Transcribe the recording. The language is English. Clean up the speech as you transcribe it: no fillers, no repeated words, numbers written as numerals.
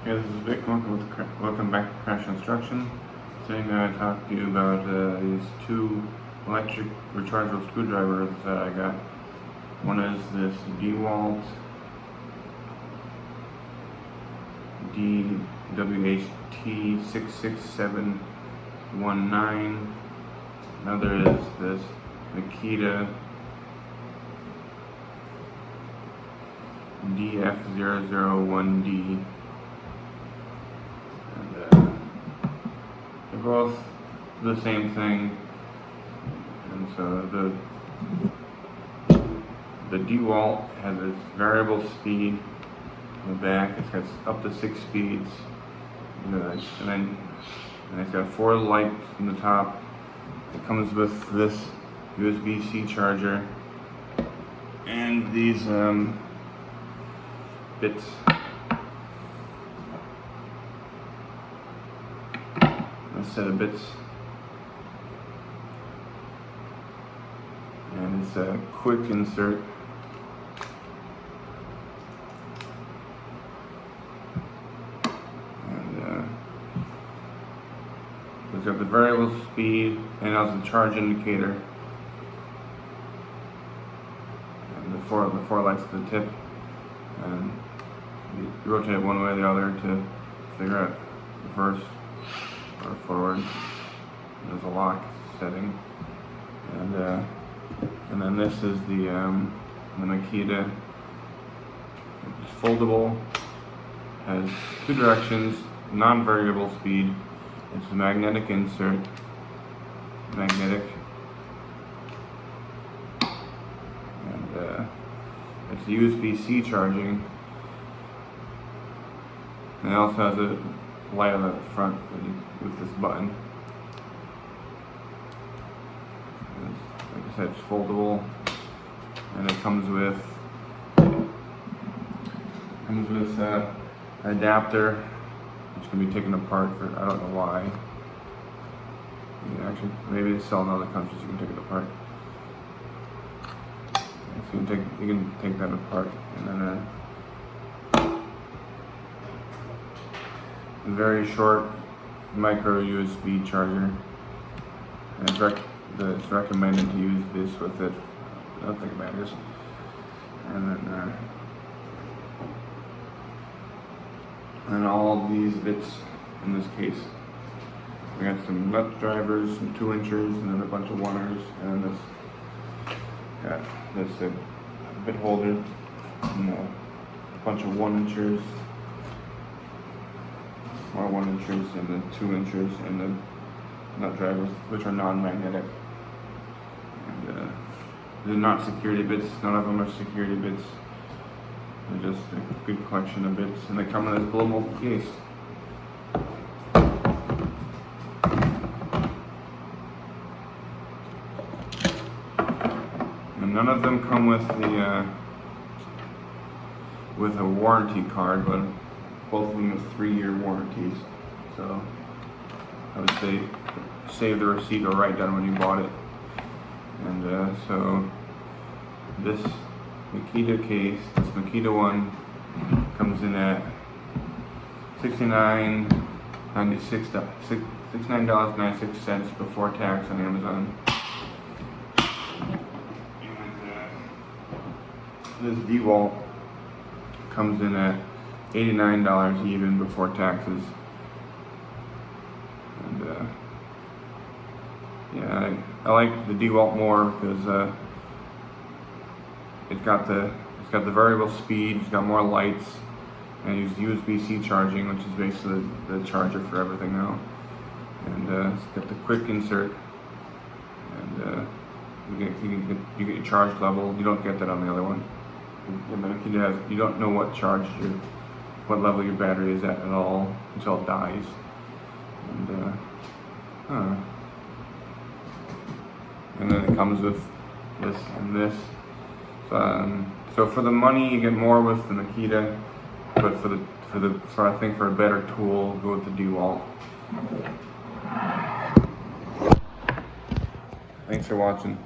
Hey, this is Vic. Welcome back to Crash Instruction. Today I'm going to talk to you about these two electric rechargeable screwdrivers that I got. One is this Dewalt DWHT66719. Another is this Makita DF001D. They're both the same thing, and so the Dewalt has its variable speed on the back. It's got up to 6 speeds, and then it's got 4 lights on the top. It comes with this USBC charger and these bits. A set of bits, and it's a quick insert. And it's got the variable speed and also the charge indicator, and the four lights at the tip. And you rotate it one way or the other to figure out reverse or forward. There's a lock setting, and then this is the Makita. It's foldable, has 2 directions, non-variable speed. It's a magnetic insert, and it's USB-C charging. And it also has a light on the front with this button. And like I said, it's foldable, and it comes with an adapter, which can be taken apart for, I don't know why. Actually, maybe they sell in other countries, you can take it apart. So you can take that apart, and then a very short micro USB charger, and it's recommended to use this with it. I don't think it matters. And then all these bits in this case. We got some left drivers, some 2 inchers, and then a bunch of 1ers, and then this a bit holder, and a bunch of 1 inchers. More 1 inchers, and then 2 inchers, and the nut drivers, which are non-magnetic. And they're not security bits. None of them are security bits. They're just a good collection of bits, and they come in this global case. And none of them come with a warranty card, but both of them have 3-year warranties. So I would say save the receipt or write down when you bought it. And so this Makita case, this Makita one, comes in at $69.96 before tax on Amazon. And this Dewalt comes in at $89 even before taxes. And yeah, I like the Dewalt more because it's got the variable speed, it's got more lights, and I use USB-C charging, which is basically the charger for everything now. And it's got the quick insert, and you get your charge level. You don't get that on the other one. You don't know what level your battery is at all until it dies. And then it comes with this and this. So for the money, you get more with the Makita, but I think for a better tool, go with the Dewalt. Thanks for watching.